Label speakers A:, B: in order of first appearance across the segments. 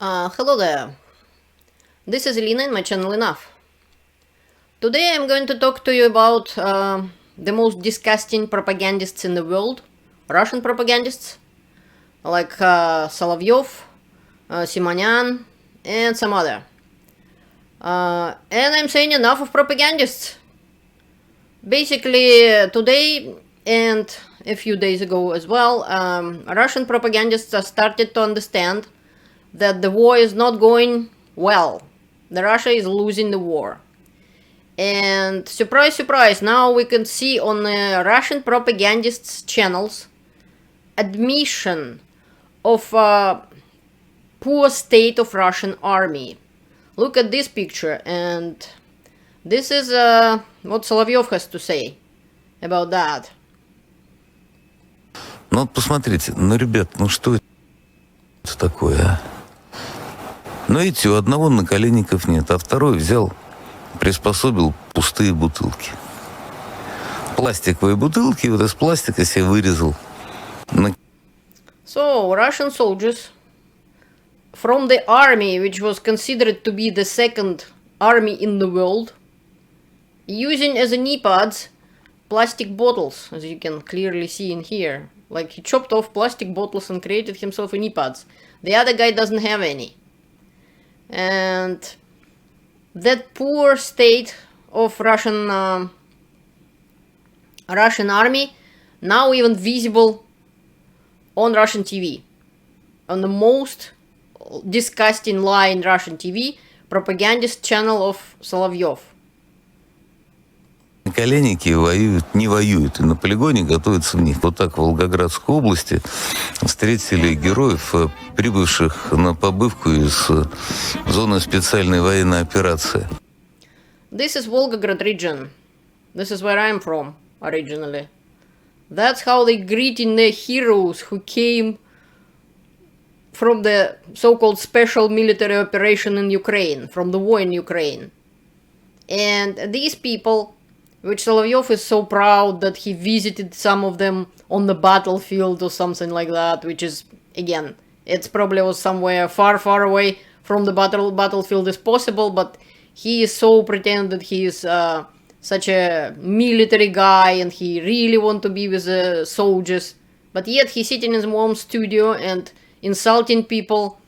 A: Hello there. This is Elena in my channel Enough. Today I'm going to talk to you about the most disgusting propagandists in the world, Russian propagandists, like Solovyov, Simonyan, and some other. And I'm saying enough of propagandists. Basically, today and a few days ago as well, Russian propagandists started to understand that the war is not going well. That Russia is losing the war. And surprise, surprise, now we can see on the Russian propagandists' channels admission of poor state of Russian army. Look at this picture, and this is what Solovyov has to say about that.
B: Ну вот посмотрите, ну, ребят, ну что это такое, а? Ну, видите, у одного наколенников нет, а второй взял, приспособил пустые бутылки. Пластиковые бутылки, вот из пластика себе вырезал.
A: So, Russian soldiers from the army, which was considered to be the second army in the world, using as a knee pads plastic bottles, as you can clearly see in here. Like, he chopped off plastic bottles and created himself a knee pads. The other guy doesn't have any. And that poor state of Russian army now even visible on Russian TV. On the most disgusting lie in Russian TV, propagandist channel of Solovyov.
B: Наколенники воюют, не воюют, и на полигоне готовятся в них. Вот так в Волгоградской области встретили героев, прибывших на побывку из зоны специальной военной операции.
A: This is Volgograd region. This is where I'm from, originally. That's how they greeting their heroes who came from the so-called special military operation in Ukraine, from the war in Ukraine. And these people, which Solovyov is so proud that he visited some of them on the battlefield or something like that, which is, again, it's probably was somewhere far, far away from the battlefield as possible, but he is so pretend that he is such a military guy and he really want to be with the soldiers, but yet he's sitting in his mom's studio and insulting people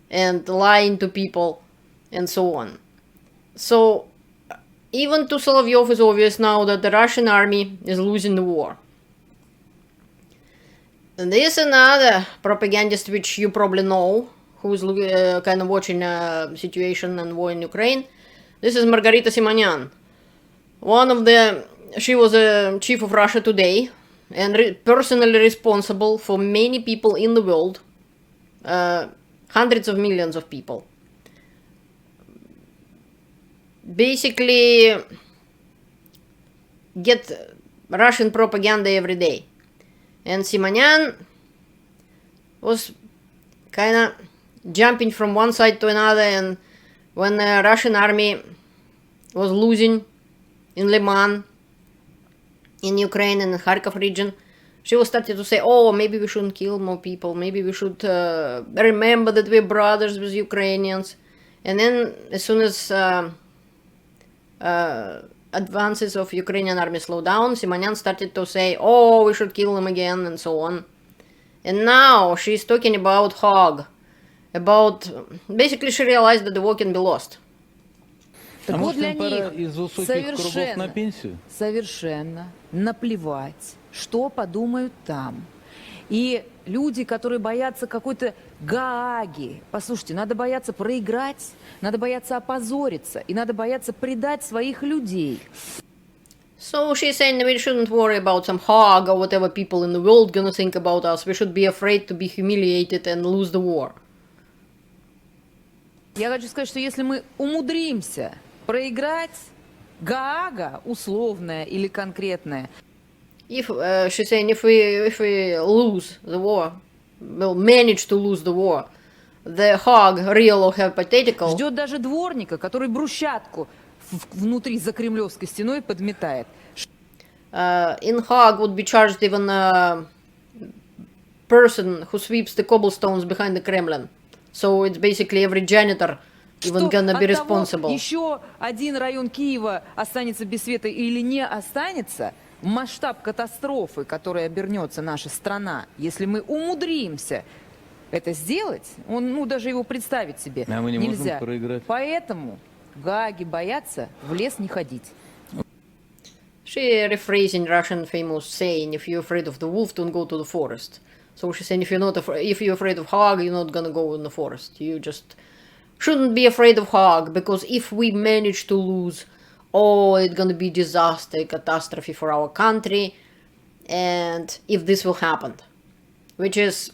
A: and lying to people and so on. So even to Solovyov is obvious now that the Russian army is losing the war. And there's another propagandist which you probably know, who's kind of watching situation and war in Ukraine. This is Margarita Simonyan. She was a chief of Russia Today and personally responsible for many people in the world, hundreds of millions of people. Basically get Russian propaganda every day. And Simonyan was kind of jumping from one side to another, and when the Russian army was losing in Liman, in Ukraine and the Kharkov region, she was starting to say, oh, maybe we shouldn't kill more people, maybe we should remember that we're brothers with Ukrainians. And then as soon as advances of Ukrainian army slow down, Simonyan started to say, oh, we should kill them again, and so on. And now she's talking about Hague, about, basically she realized that the war can be lost.
C: Так вот для них совершенно наплевать, что подумают там. И люди, которые боятся какой-то Гааги, послушайте, надо бояться проиграть, надо бояться опозориться, и надо бояться предать своих людей.
A: So she's saying that we shouldn't worry about some Hague or whatever people in the world gonna think about us. We should be afraid to be humiliated and lose the war.
C: Я хочу сказать, что если мы умудримся проиграть, Гаага, условная или конкретная,
A: She's saying if we lose the war, we'll manage to lose the war, the Hague, real or hypothetical,
C: ждет даже дворника, который брусчатку внутри за кремлевской стеной подметает.
A: In Hague would be charged even a person who sweeps the cobblestones behind the Kremlin. So it's basically every janitor even gonna be responsible.
C: Еще один район Киева останется без света или не останется, масштаб катастрофы, которой обернется наша страна, если мы умудримся это сделать, он, даже его представить себе
B: мы не
C: нельзя.
B: можем проиграть.
C: Поэтому Гааги боятся в лес не ходить.
A: She rephrasing Russian famous saying, if you're afraid of the wolf, don't go to the forest. So she's saying, if you're afraid of Hague, you're not gonna go in the forest. You just shouldn't be afraid of Hague, because if we manage to lose, it's gonna be disaster, catastrophe for our country, and if this will happen. Which is,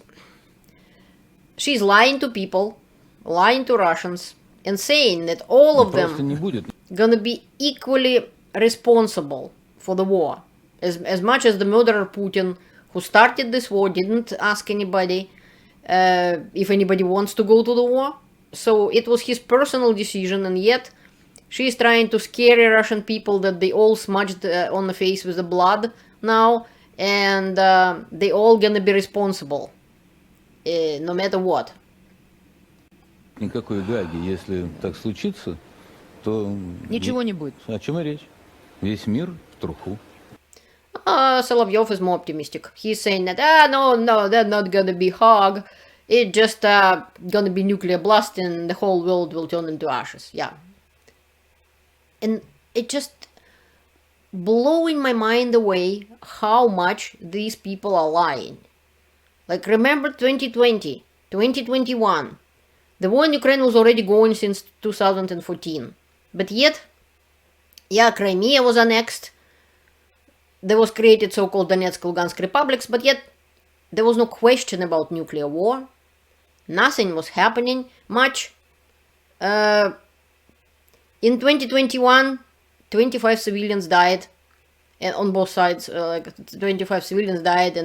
A: she's lying to people, lying to Russians, and saying that all of them gonna be equally responsible for the war. As much as the murderer Putin, who started this war, didn't ask anybody if anybody wants to go to the war. So it was his personal decision, and yet she is trying to scare Russian people that they all smudged on the face with the blood now, and they all gonna be responsible, no matter what.
B: Никакой Гааги, если так случится, то...
C: Ничего не будет.
B: О чем и речь? Весь мир в труху.
A: Solovyov is more optimistic. He's saying that, no, that's not gonna be Hague. It's just gonna be nuclear blast and the whole world will turn into ashes. Yeah. And it just blowing my mind away how much these people are lying. Like, remember 2020, 2021. The war in Ukraine was already going since 2014. But yet, Crimea was annexed. There was created so-called Donetsk, Lugansk republics, but yet there was no question about nuclear war. Nothing was happening much. In 2021, 25 civilians died, and on both sides, 25 civilians died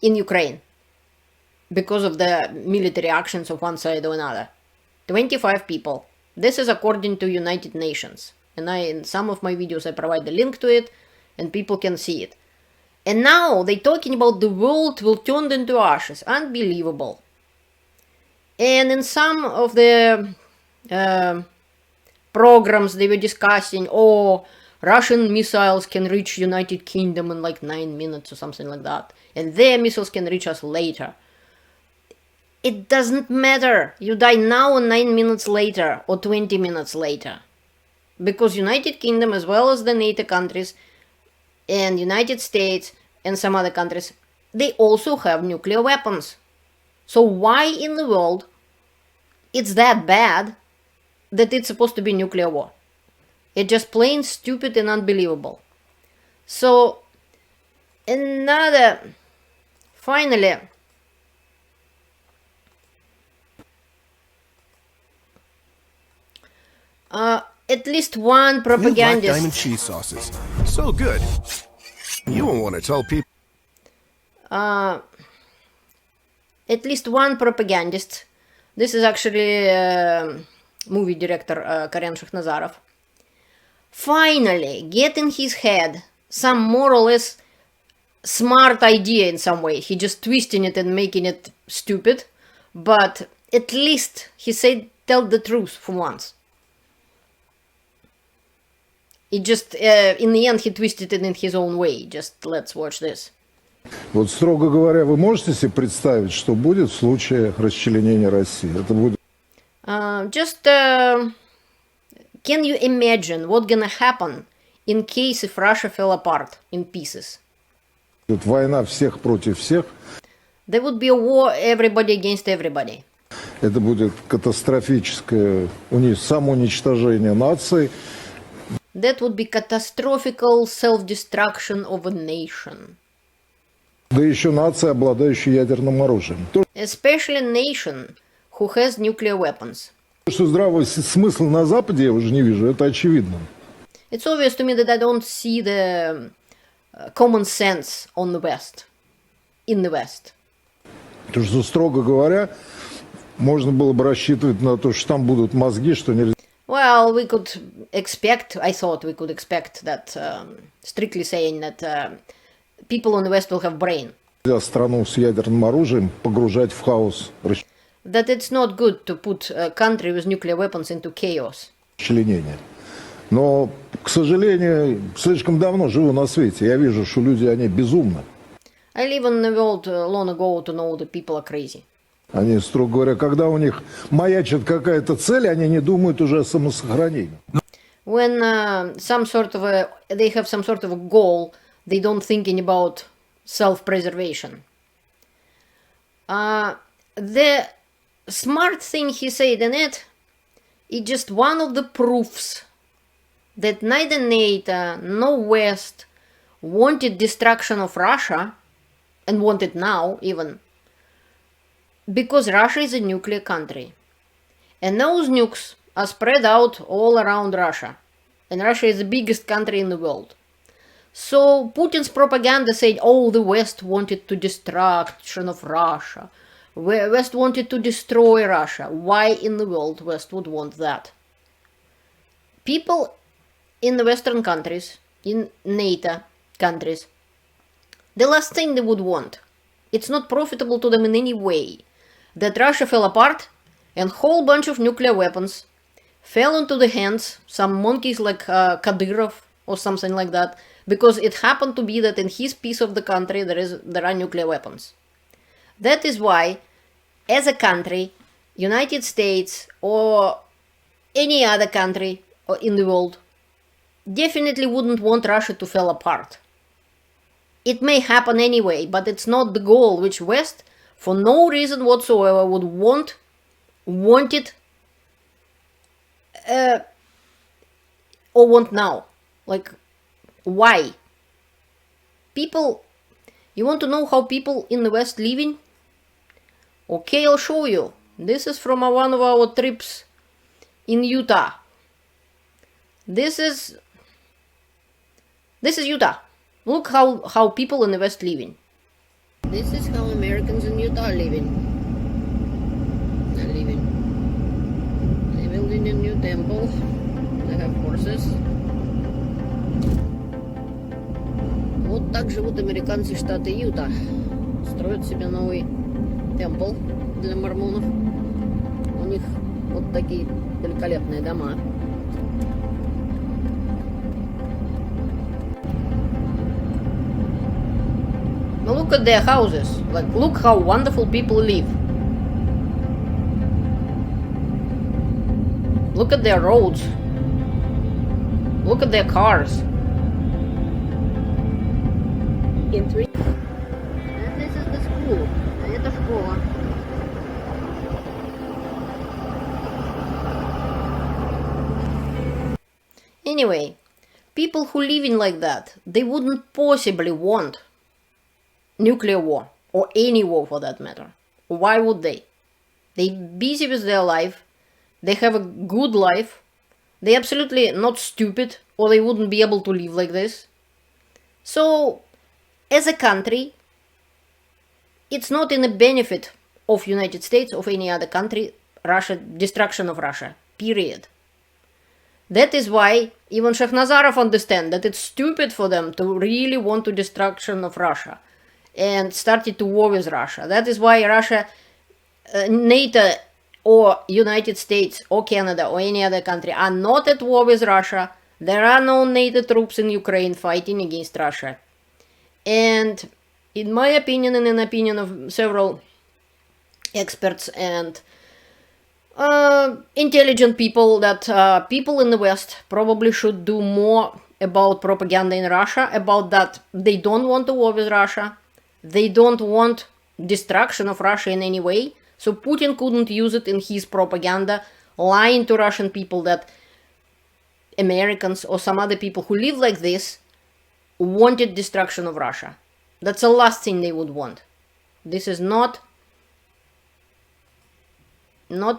A: in Ukraine because of the military actions of one side or another. 25 people. This is according to United Nations. And in some of my videos I provide the link to it, and people can see it. And now they're talking about the world will turn into ashes. Unbelievable. And in some of the programs they were discussing, Russian missiles can reach United Kingdom in like 9 minutes or something like that. And their missiles can reach us later. It doesn't matter. You die now or 9 minutes later or 20 minutes later. Because United Kingdom, as well as the NATO countries and United States and some other countries, they also have nuclear weapons. So why in the world it's that bad that it's supposed to be nuclear war? It's just plain stupid and unbelievable. So finally, at least one propagandist.
D: New black diamond cheese sauces, so good. You won't want to tell people.
A: At least one propagandist. This is actually movie director Karen Shekhnazarov. Finally, get in his head some more or less smart idea in some way. He just twisting it and making it stupid, but at least he said tell the truth for once. It just, in the end, he twisted it in his own way. Just let's watch this.
E: Вот, строго говоря, вы можете себе представить, что будет в случае расчленения России? Это будет...
A: Can you imagine what's gonna happen in case if Russia fell apart in pieces?
E: Война всех против всех.
A: There would be a war, everybody against everybody.
E: Это будет катастрофическое самоуничтожение нации.
A: That would be catastrophical self-destruction of a nation.
E: Да еще нация, обладающая ядерным оружием.
A: Especially a nation who has nuclear weapons.
E: Что здравый смысл на Западе я уже не вижу, это очевидно.
A: It's obvious to me that I don't see the common sense on the West, in the West.
E: Потому что, строго говоря, можно было бы рассчитывать на то, что там будут мозги, что нельзя.
A: Well, I thought we could expect that, strictly saying that people on the West will have brain.
E: Страну с ядерным оружием погружать в хаос.
A: that it's not good to put a country with nuclear weapons into chaos.
E: Членение. Но, к сожалению, слишком давно живу на свете. Я вижу, что люди, они безумны.
A: I live in the world long ago to know that people are crazy.
E: Они, строго говоря, когда у них маячит какая-то цель, они не думают уже о самосохранении.
A: When they have some sort of a goal, they don't thinking about self-preservation. The smart thing he said in it is just one of the proofs that neither NATO nor West wanted destruction of Russia, and want it now even, because Russia is a nuclear country. And those nukes are spread out all around Russia. And Russia is the biggest country in the world. So Putin's propaganda said, oh, the West wanted to destruction of Russia. West wanted to destroy Russia. Why in the world West would want that? People in the Western countries, in NATO countries, the last thing they would want, it's not profitable to them in any way, that Russia fell apart and whole bunch of nuclear weapons fell into the hands some monkeys like Kadyrov or something like that, because it happened to be that in his piece of the country there are nuclear weapons. That is why, as a country, United States or any other country in the world definitely wouldn't want Russia to fall apart. It may happen anyway, but it's not the goal which West, for no reason whatsoever, would want it or want now. Like, why? People, you want to know how people in the West living? Okay, I'll show you. This is from one of our trips in Utah. This is Utah. Look how people in the West living. This is how Americans in Utah living. They building a new temple. They have horses. Вот так живут американцы штата Юта. Строят себе новый темпл для мормонов. У них вот такие великолепные дома. Look at their houses. Like, look how wonderful people live. Look at their roads. Look at their cars. And this is the school. Это школа. Anyway, people who living like that, they wouldn't possibly want nuclear war, or any war for that matter. Why would they? They busy with their life, they have a good life, they absolutely not stupid, or they wouldn't be able to live like this. So, as a country, it's not in the benefit of United States, of any other country, Russia, destruction of Russia, period. That is why even Shekhnazarov understands that it's stupid for them to really want to destruction of Russia and started to war with Russia. That is why Russia, NATO or United States or Canada or any other country are not at war with Russia. There are no NATO troops in Ukraine fighting against Russia. And in my opinion and in the opinion of several experts and intelligent people, that people in the West probably should do more about propaganda in Russia, about that they don't want to war with Russia. They don't want destruction of Russia in any way, so Putin couldn't use it in his propaganda, lying to Russian people that Americans or some other people who live like this wanted destruction of Russia. That's the last thing they would want. This is not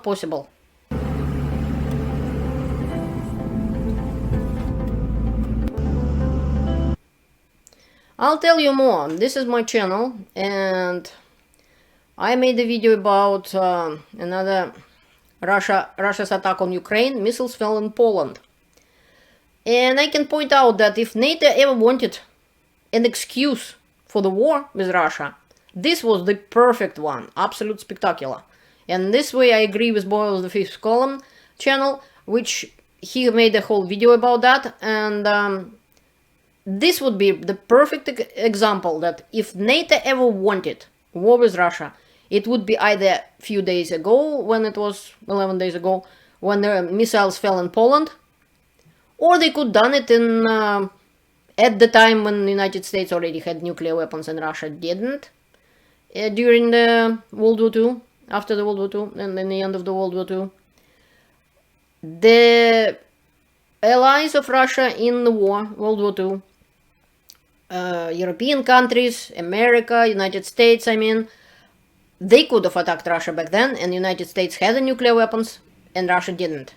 A: possible. I'll tell you more. This is my channel, and I made a video about another Russia's attack on Ukraine. Missiles fell in Poland. And I can point out that if NATO ever wanted an excuse for the war with Russia, this was the perfect one. Absolute spectacular. And this way I agree with Boyle the Fifth Column channel, which he made a whole video about that. And this would be the perfect example that if NATO ever wanted war with Russia, it would be either a few days ago, when it was 11 days ago, when the missiles fell in Poland, or they could done it in at the time when the United States already had nuclear weapons and Russia didn't, during the World War II, after the World War II, and then the end of the World War II. The allies of Russia in the war, World War II, European countries, America, United States, I mean, they could have attacked Russia back then, and the United States had the nuclear weapons, and Russia didn't.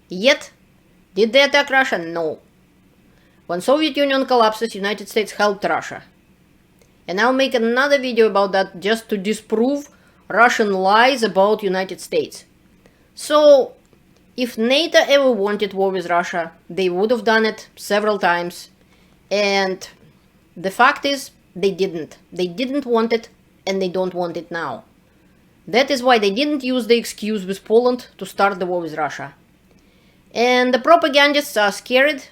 A: Yet, did they attack Russia? No. When Soviet Union collapses, United States helped Russia. And I'll make another video about that just to disprove Russian lies about United States. So, if NATO ever wanted war with Russia, they would have done it several times. And the fact is, they didn't. They didn't want it, and they don't want it now. That is why they didn't use the excuse with Poland to start the war with Russia. And the propagandists are scared,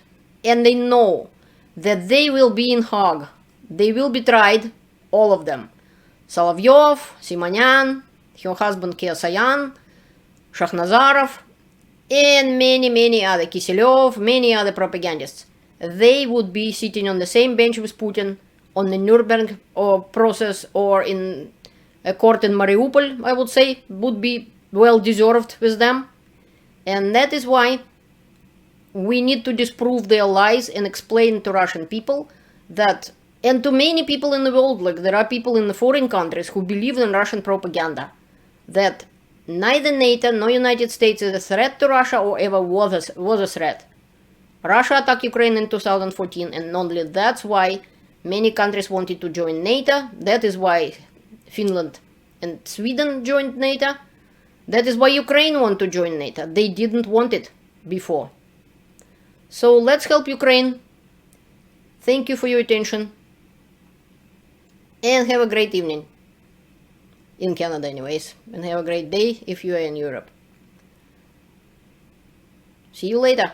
A: and they know that they will be in Hague. They will be tried, all of them. Solovyov, Simonyan, her husband Keosayan, Shakhnazarov, and many other, Kiselyov, many other propagandists. They would be sitting on the same bench with Putin on the Nuremberg process, or in a court in Mariupol, I would say, would be well deserved with them. And that is why we need to disprove their lies and explain to Russian people that, and to many people in the world, like there are people in the foreign countries who believe in Russian propaganda, that neither NATO nor United States is a threat to Russia or ever was a threat. Russia attacked Ukraine in 2014, and only that's why many countries wanted to join NATO. That is why Finland and Sweden joined NATO. That is why Ukraine want to join NATO. They didn't want it before. So let's help Ukraine. Thank you for your attention. And have a great evening. In Canada anyways. And have a great day if you are in Europe. See you later.